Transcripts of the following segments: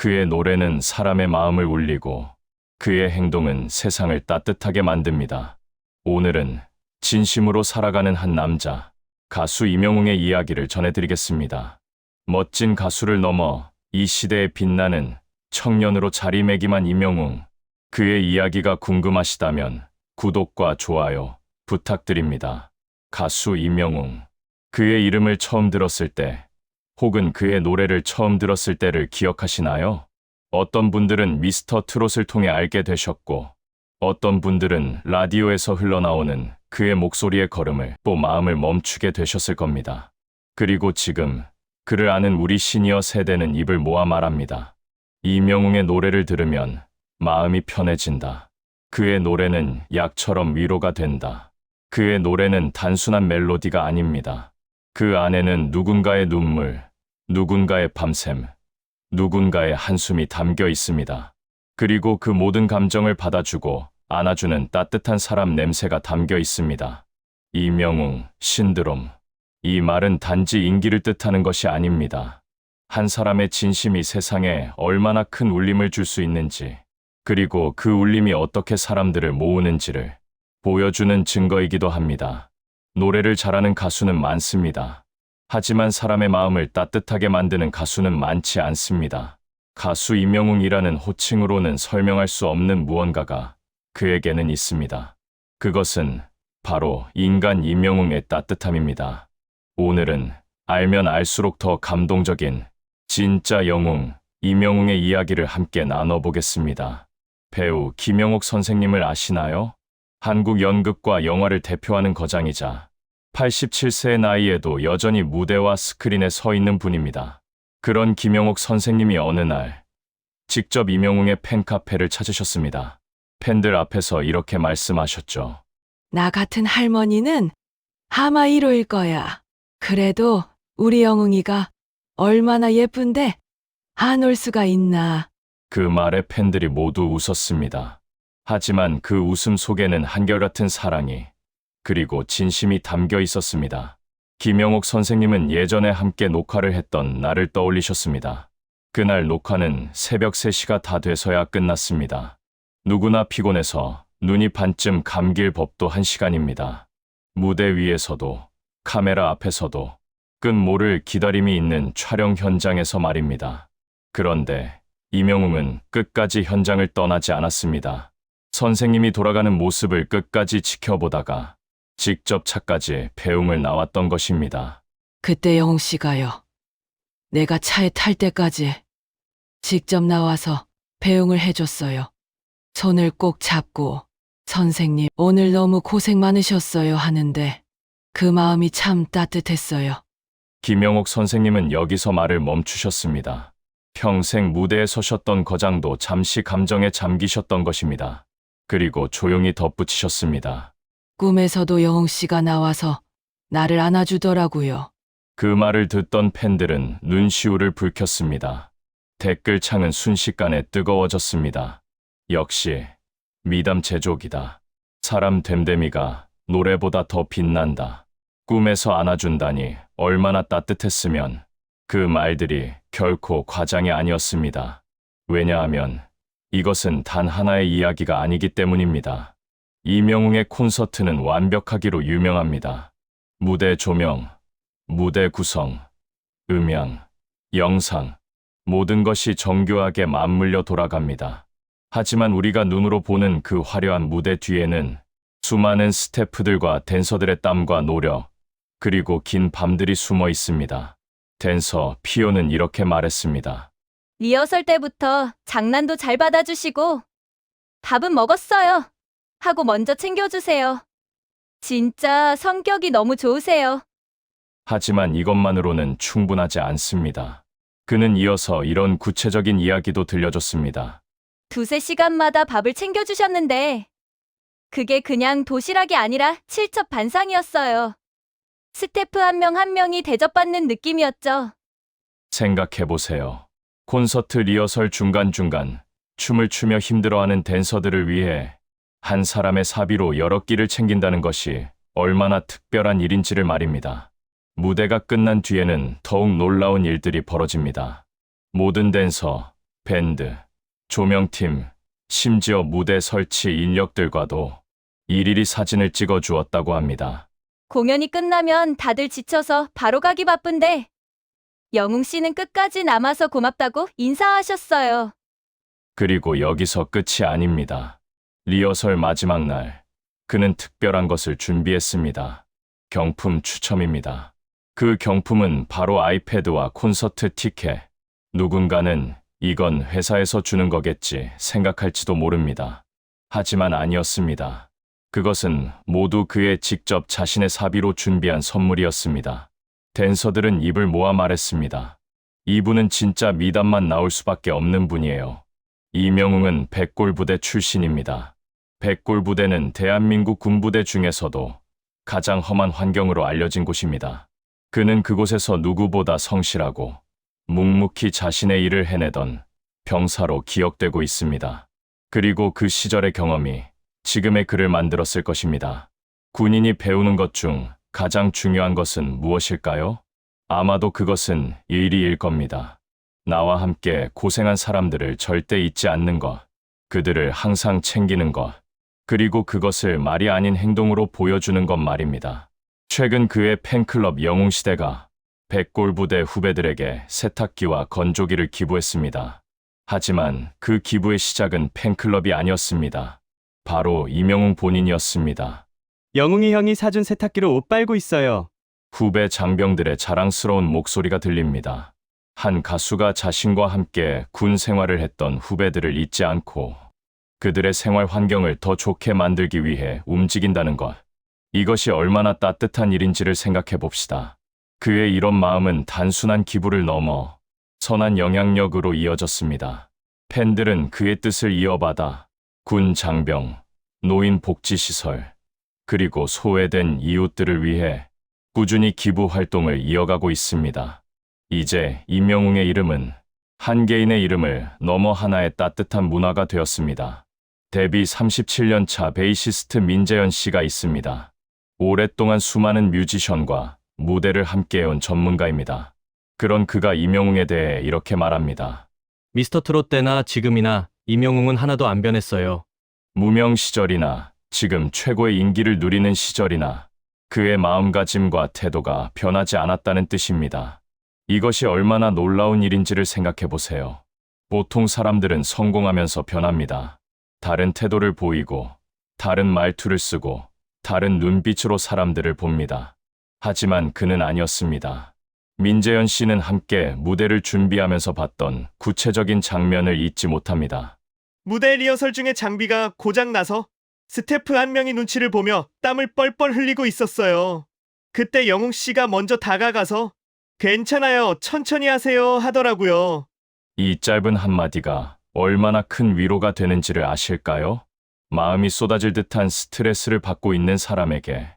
그의 노래는 사람의 마음을 울리고 그의 행동은 세상을 따뜻하게 만듭니다. 오늘은 진심으로 살아가는 한 남자, 가수 임영웅의 이야기를 전해드리겠습니다. 멋진 가수를 넘어 이 시대에 빛나는 청년으로 자리매김한 임영웅. 그의 이야기가 궁금하시다면 구독과 좋아요 부탁드립니다. 가수 임영웅. 그의 이름을 처음 들었을 때, 혹은 그의 노래를 처음 들었을 때를 기억하시나요? 어떤 분들은 미스터 트롯을 통해 알게 되셨고, 어떤 분들은 라디오에서 흘러나오는 그의 목소리의 걸음을 또 마음을 멈추게 되셨을 겁니다. 그리고 지금 그를 아는 우리 시니어 세대는 입을 모아 말합니다. 임영웅의 노래를 들으면 마음이 편해진다. 그의 노래는 약처럼 위로가 된다. 그의 노래는 단순한 멜로디가 아닙니다. 그 안에는 누군가의 눈물, 누군가의 밤샘, 누군가의 한숨이 담겨 있습니다. 그리고 그 모든 감정을 받아주고 안아주는 따뜻한 사람 냄새가 담겨 있습니다. 임영웅, 신드롬. 이 말은 단지 인기를 뜻하는 것이 아닙니다. 한 사람의 진심이 세상에 얼마나 큰 울림을 줄 수 있는지, 그리고 그 울림이 어떻게 사람들을 모으는지를 보여주는 증거이기도 합니다. 노래를 잘하는 가수는 많습니다. 하지만 사람의 마음을 따뜻하게 만드는 가수는 많지 않습니다. 가수 임영웅이라는 호칭으로는 설명할 수 없는 무언가가 그에게는 있습니다. 그것은 바로 인간 임영웅의 따뜻함입니다. 오늘은 알면 알수록 더 감동적인 진짜 영웅, 임영웅의 이야기를 함께 나눠보겠습니다. 배우 김영옥 선생님을 아시나요? 한국 연극과 영화를 대표하는 거장이자 87세의 나이에도 여전히 무대와 스크린에 서 있는 분입니다. 그런 김영옥 선생님이 어느 날 직접 임영웅의 팬카페를 찾으셨습니다. 팬들 앞에서 이렇게 말씀하셨죠. 나 같은 할머니는 아마 1호일 거야. 그래도 우리 영웅이가 얼마나 예쁜데 안 올 수가 있나. 그 말에 팬들이 모두 웃었습니다. 하지만 그 웃음 속에는 한결같은 사랑이, 그리고 진심이 담겨 있었습니다. 김영옥 선생님은 예전에 함께 녹화를 했던 날을 떠올리셨습니다. 그날 녹화는 새벽 3시가 다 돼서야 끝났습니다. 누구나 피곤해서 눈이 반쯤 감길 법도 한 시간입니다. 무대 위에서도 카메라 앞에서도 끝모를 기다림이 있는 촬영 현장에서 말입니다. 그런데 임영웅은 끝까지 현장을 떠나지 않았습니다. 선생님이 돌아가는 모습을 끝까지 지켜보다가 직접 차까지 배웅을 나왔던 것입니다. 그때 영웅 씨가요. 내가 차에 탈 때까지 직접 나와서 배웅을 해줬어요. 손을 꼭 잡고 선생님 오늘 너무 고생 많으셨어요 하는데 그 마음이 참 따뜻했어요. 김영옥 선생님은 여기서 말을 멈추셨습니다. 평생 무대에 서셨던 거장도 잠시 감정에 잠기셨던 것입니다. 그리고 조용히 덧붙이셨습니다. 꿈에서도 영웅 씨가 나와서 나를 안아주더라고요. 그 말을 듣던 팬들은 눈시울을 붉혔습니다. 댓글창은 순식간에 뜨거워졌습니다. 역시 미담 제조기다. 사람 됨됨이가 노래보다 더 빛난다. 꿈에서 안아준다니 얼마나 따뜻했으면. 그 말들이 결코 과장이 아니었습니다. 왜냐하면 이것은 단 하나의 이야기가 아니기 때문입니다. 임영웅의 콘서트는 완벽하기로 유명합니다. 무대 조명, 무대 구성, 음향, 영상, 모든 것이 정교하게 맞물려 돌아갑니다. 하지만 우리가 눈으로 보는 그 화려한 무대 뒤에는 수많은 스태프들과 댄서들의 땀과 노력, 그리고 긴 밤들이 숨어 있습니다. 댄서 피오는 이렇게 말했습니다. 리허설 때부터 장난도 잘 받아주시고 밥은 먹었어요 하고 먼저 챙겨주세요. 진짜 성격이 너무 좋으세요. 하지만 이것만으로는 충분하지 않습니다. 그는 이어서 이런 구체적인 이야기도 들려줬습니다. 2~3시간마다 밥을 챙겨주셨는데 그게 그냥 도시락이 아니라 칠첩 반상이었어요. 스태프 한 명 한 명이 대접받는 느낌이었죠. 생각해보세요. 콘서트 리허설 중간중간 춤을 추며 힘들어하는 댄서들을 위해 한 사람의 사비로 여러 끼를 챙긴다는 것이 얼마나 특별한 일인지를 말입니다. 무대가 끝난 뒤에는 더욱 놀라운 일들이 벌어집니다. 모든 댄서, 밴드, 조명팀, 심지어 무대 설치 인력들과도 일일이 사진을 찍어 주었다고 합니다. 공연이 끝나면 다들 지쳐서 바로 가기 바쁜데 영웅 씨는 끝까지 남아서 고맙다고 인사하셨어요. 그리고 여기서 끝이 아닙니다. 리허설 마지막 날, 그는 특별한 것을 준비했습니다. 경품 추첨입니다. 그 경품은 바로 아이패드와 콘서트 티켓. 누군가는 이건 회사에서 주는 거겠지 생각할지도 모릅니다. 하지만 아니었습니다. 그것은 모두 그의 직접 자신의 사비로 준비한 선물이었습니다. 댄서들은 입을 모아 말했습니다. 이분은 진짜 미담만 나올 수밖에 없는 분이에요. 이명웅은 백골부대 출신입니다. 백골부대는 대한민국 군부대 중에서도 가장 험한 환경으로 알려진 곳입니다. 그는 그곳에서 누구보다 성실하고 묵묵히 자신의 일을 해내던 병사로 기억되고 있습니다. 그리고 그 시절의 경험이 지금의 그를 만들었을 것입니다. 군인이 배우는 것 중 가장 중요한 것은 무엇일까요? 아마도 그것은 일이일 겁니다. 나와 함께 고생한 사람들을 절대 잊지 않는 것, 그들을 항상 챙기는 것, 그리고 그것을 말이 아닌 행동으로 보여주는 것 말입니다. 최근 그의 팬클럽 영웅시대가 백골부대 후배들에게 세탁기와 건조기를 기부했습니다. 하지만 그 기부의 시작은 팬클럽이 아니었습니다. 바로 이명웅 본인이었습니다. 영웅이 형이 사준 세탁기로 옷 빨고 있어요. 후배 장병들의 자랑스러운 목소리가 들립니다. 한 가수가 자신과 함께 군 생활을 했던 후배들을 잊지 않고 그들의 생활 환경을 더 좋게 만들기 위해 움직인다는 것. 이것이 얼마나 따뜻한 일인지를 생각해 봅시다. 그의 이런 마음은 단순한 기부를 넘어 선한 영향력으로 이어졌습니다. 팬들은 그의 뜻을 이어받아 군 장병, 노인 복지시설, 그리고 소외된 이웃들을 위해 꾸준히 기부 활동을 이어가고 있습니다. 이제 이명웅의 이름은 한 개인의 이름을 넘어 하나의 따뜻한 문화가 되었습니다. 데뷔 37년 차 베이시스트 민재현 씨가 있습니다. 오랫동안 수많은 뮤지션과 무대를 함께해온 전문가입니다. 그런 그가 이명웅에 대해 이렇게 말합니다. 미스터 트롯 때나 지금이나 이명웅은 하나도 안 변했어요. 무명 시절이나 지금 최고의 인기를 누리는 시절이나 그의 마음가짐과 태도가 변하지 않았다는 뜻입니다. 이것이 얼마나 놀라운 일인지를 생각해 보세요. 보통 사람들은 성공하면서 변합니다. 다른 태도를 보이고, 다른 말투를 쓰고, 다른 눈빛으로 사람들을 봅니다. 하지만 그는 아니었습니다. 민재현 씨는 함께 무대를 준비하면서 봤던 구체적인 장면을 잊지 못합니다. 무대 리허설 중에 장비가 고장나서 스태프 한 명이 눈치를 보며 땀을 뻘뻘 흘리고 있었어요. 그때 영웅 씨가 먼저 다가가서 괜찮아요, 천천히 하세요 하더라고요. 이 짧은 한마디가 얼마나 큰 위로가 되는지를 아실까요? 마음이 쏟아질 듯한 스트레스를 받고 있는 사람에게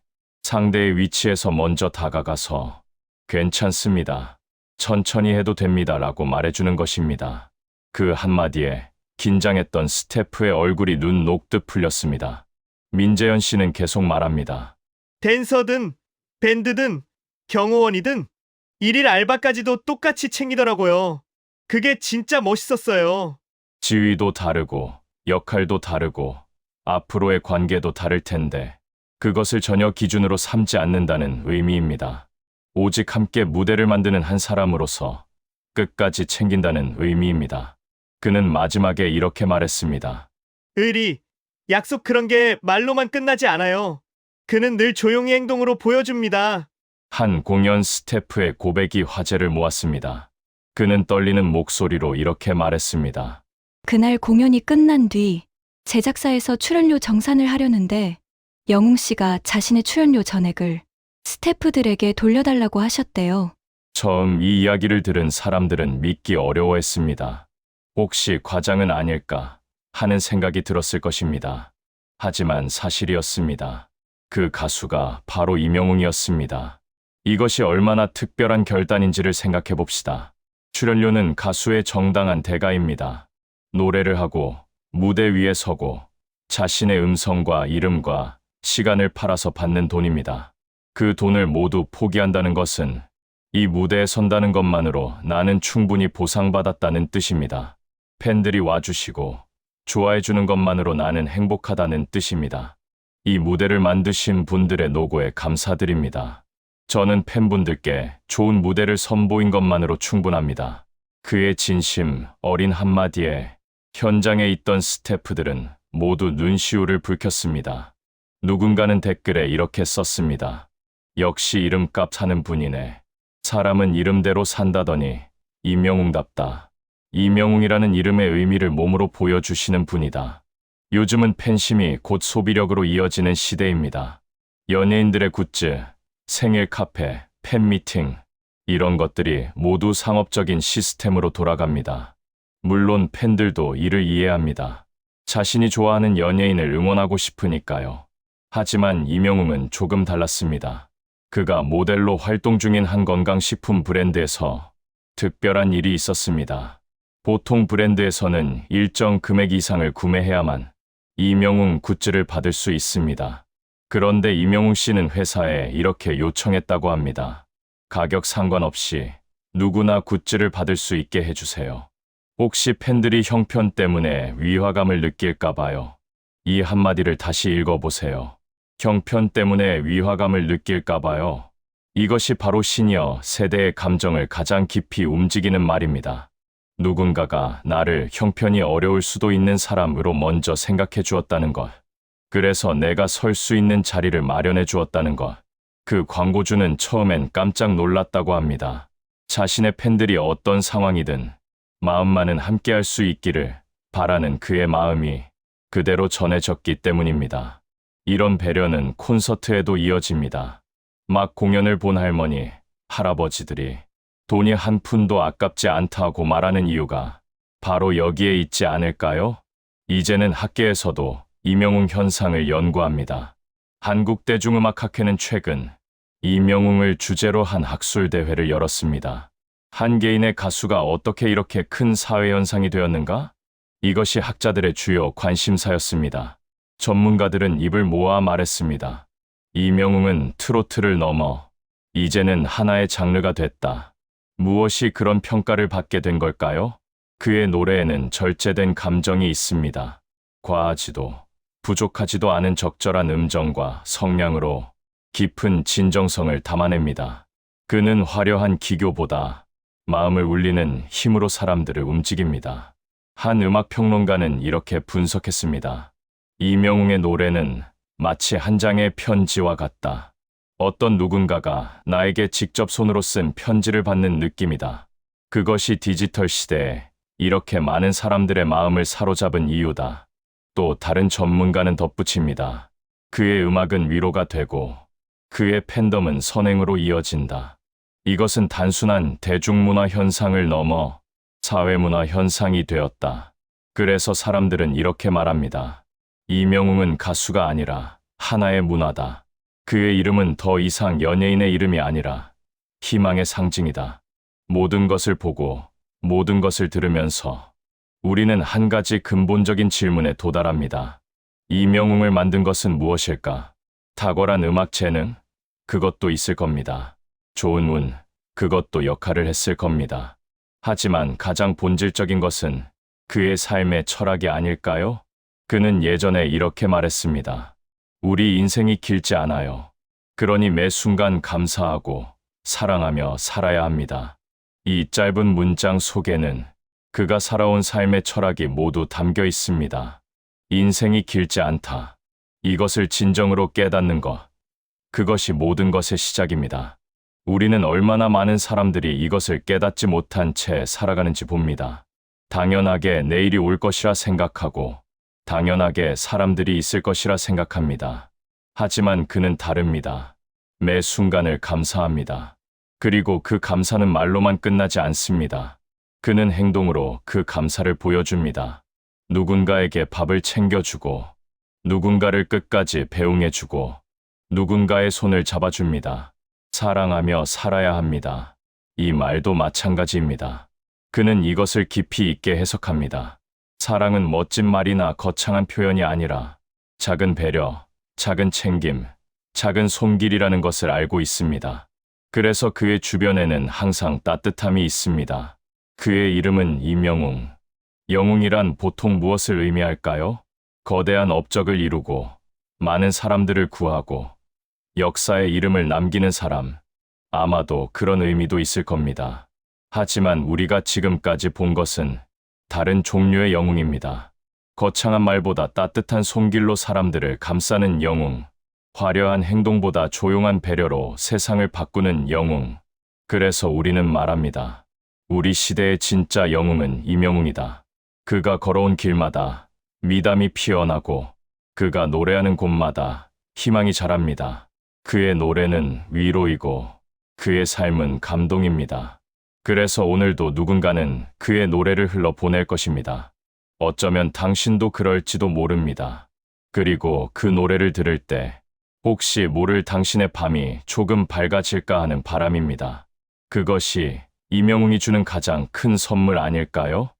상대의 위치에서 먼저 다가가서 괜찮습니다. 천천히 해도 됩니다. 라고 말해주는 것입니다. 그 한마디에 긴장했던 스태프의 얼굴이 눈 녹듯 풀렸습니다. 민재현 씨는 계속 말합니다. 댄서든 밴드든 경호원이든 일일 알바까지도 똑같이 챙기더라고요. 그게 진짜 멋있었어요. 지위도 다르고 역할도 다르고 앞으로의 관계도 다를 텐데 그것을 전혀 기준으로 삼지 않는다는 의미입니다. 오직 함께 무대를 만드는 한 사람으로서 끝까지 챙긴다는 의미입니다. 그는 마지막에 이렇게 말했습니다. 의리, 약속 그런 게 말로만 끝나지 않아요. 그는 늘 조용히 행동으로 보여줍니다. 한 공연 스태프의 고백이 화제를 모았습니다. 그는 떨리는 목소리로 이렇게 말했습니다. 그날 공연이 끝난 뒤 제작사에서 출연료 정산을 하려는데 영웅 씨가 자신의 출연료 전액을 스태프들에게 돌려달라고 하셨대요. 처음 이 이야기를 들은 사람들은 믿기 어려워했습니다. 혹시 과장은 아닐까 하는 생각이 들었을 것입니다. 하지만 사실이었습니다. 그 가수가 바로 이명웅이었습니다. 이것이 얼마나 특별한 결단인지를 생각해 봅시다. 출연료는 가수의 정당한 대가입니다. 노래를 하고 무대 위에 서고 자신의 음성과 이름과 시간을 팔아서 받는 돈입니다. 그 돈을 모두 포기한다는 것은 이 무대에 선다는 것만으로 나는 충분히 보상받았다는 뜻입니다. 팬들이 와주시고 좋아해주는 것만으로 나는 행복하다는 뜻입니다. 이 무대를 만드신 분들의 노고에 감사드립니다. 저는 팬분들께 좋은 무대를 선보인 것만으로 충분합니다. 그의 진심 어린 한마디에 현장에 있던 스태프들은 모두 눈시울을 붉혔습니다. 누군가는 댓글에 이렇게 썼습니다. 역시 이름값 사는 분이네. 사람은 이름대로 산다더니 이명웅답다. 이명웅이라는 이름의 의미를 몸으로 보여주시는 분이다. 요즘은 팬심이 곧 소비력으로 이어지는 시대입니다. 연예인들의 굿즈, 생일 카페, 팬미팅, 이런 것들이 모두 상업적인 시스템으로 돌아갑니다. 물론 팬들도 이를 이해합니다. 자신이 좋아하는 연예인을 응원하고 싶으니까요. 하지만 이명웅은 조금 달랐습니다. 그가 모델로 활동 중인 한 건강식품 브랜드에서 특별한 일이 있었습니다. 보통 브랜드에서는 일정 금액 이상을 구매해야만 이명웅 굿즈를 받을 수 있습니다. 그런데 이명웅 씨는 회사에 이렇게 요청했다고 합니다. 가격 상관없이 누구나 굿즈를 받을 수 있게 해주세요. 혹시 팬들이 형편 때문에 위화감을 느낄까 봐요. 이 한마디를 다시 읽어보세요. 형편 때문에 위화감을 느낄까 봐요. 이것이 바로 시니어 세대의 감정을 가장 깊이 움직이는 말입니다. 누군가가 나를 형편이 어려울 수도 있는 사람으로 먼저 생각해 주었다는 것. 그래서 내가 설 수 있는 자리를 마련해 주었다는 것. 그 광고주는 처음엔 깜짝 놀랐다고 합니다. 자신의 팬들이 어떤 상황이든 마음만은 함께할 수 있기를 바라는 그의 마음이 그대로 전해졌기 때문입니다. 이런 배려는 콘서트에도 이어집니다. 막 공연을 본 할머니, 할아버지들이 돈이 한 푼도 아깝지 않다고 말하는 이유가 바로 여기에 있지 않을까요? 이제는 학계에서도 이명웅 현상을 연구합니다. 한국대중음악학회는 최근 이명웅을 주제로 한 학술대회를 열었습니다. 한 개인의 가수가 어떻게 이렇게 큰 사회현상이 되었는가? 이것이 학자들의 주요 관심사였습니다. 전문가들은 입을 모아 말했습니다. 이명웅은 트로트를 넘어 이제는 하나의 장르가 됐다. 무엇이 그런 평가를 받게 된 걸까요? 그의 노래에는 절제된 감정이 있습니다. 과하지도 부족하지도 않은 적절한 음정과 성량으로 깊은 진정성을 담아냅니다. 그는 화려한 기교보다 마음을 울리는 힘으로 사람들을 움직입니다. 한 음악평론가는 이렇게 분석했습니다. 이명웅의 노래는 마치 한 장의 편지와 같다. 어떤 누군가가 나에게 직접 손으로 쓴 편지를 받는 느낌이다. 그것이 디지털 시대에 이렇게 많은 사람들의 마음을 사로잡은 이유다. 또 다른 전문가는 덧붙입니다. 그의 음악은 위로가 되고 그의 팬덤은 선행으로 이어진다. 이것은 단순한 대중문화 현상을 넘어 사회문화 현상이 되었다. 그래서 사람들은 이렇게 말합니다. 이명웅은 가수가 아니라 하나의 문화다. 그의 이름은 더 이상 연예인의 이름이 아니라 희망의 상징이다. 모든 것을 보고 모든 것을 들으면서 우리는 한 가지 근본적인 질문에 도달합니다. 이명웅을 만든 것은 무엇일까? 탁월한 음악 재능? 그것도 있을 겁니다. 좋은 운? 그것도 역할을 했을 겁니다. 하지만 가장 본질적인 것은 그의 삶의 철학이 아닐까요? 그는 예전에 이렇게 말했습니다. 우리 인생이 길지 않아요. 그러니 매 순간 감사하고 사랑하며 살아야 합니다. 이 짧은 문장 속에는 그가 살아온 삶의 철학이 모두 담겨 있습니다. 인생이 길지 않다. 이것을 진정으로 깨닫는 것. 그것이 모든 것의 시작입니다. 우리는 얼마나 많은 사람들이 이것을 깨닫지 못한 채 살아가는지 봅니다. 당연하게 내일이 올 것이라 생각하고 당연하게 사람들이 있을 것이라 생각합니다. 하지만 그는 다릅니다. 매 순간을 감사합니다. 그리고 그 감사는 말로만 끝나지 않습니다. 그는 행동으로 그 감사를 보여줍니다. 누군가에게 밥을 챙겨주고, 누군가를 끝까지 배웅해주고, 누군가의 손을 잡아줍니다. 사랑하며 살아야 합니다. 이 말도 마찬가지입니다. 그는 이것을 깊이 있게 해석합니다. 사랑은 멋진 말이나 거창한 표현이 아니라 작은 배려, 작은 챙김, 작은 손길이라는 것을 알고 있습니다. 그래서 그의 주변에는 항상 따뜻함이 있습니다. 그의 이름은 이명웅. 영웅이란 보통 무엇을 의미할까요? 거대한 업적을 이루고 많은 사람들을 구하고 역사에 이름을 남기는 사람. 아마도 그런 의미도 있을 겁니다. 하지만 우리가 지금까지 본 것은 다른 종류의 영웅입니다. 거창한 말보다 따뜻한 손길로 사람들을 감싸는 영웅. 화려한 행동보다 조용한 배려로 세상을 바꾸는 영웅. 그래서 우리는 말합니다. 우리 시대의 진짜 영웅은 이명웅이다. 그가 걸어온 길마다 미담이 피어나고 그가 노래하는 곳마다 희망이 자랍니다. 그의 노래는 위로이고 그의 삶은 감동입니다. 그래서 오늘도 누군가는 그의 노래를 흘러 보낼 것입니다. 어쩌면 당신도 그럴지도 모릅니다. 그리고 그 노래를 들을 때 혹시 모를 당신의 밤이 조금 밝아질까 하는 바람입니다. 그것이 이명웅이 주는 가장 큰 선물 아닐까요?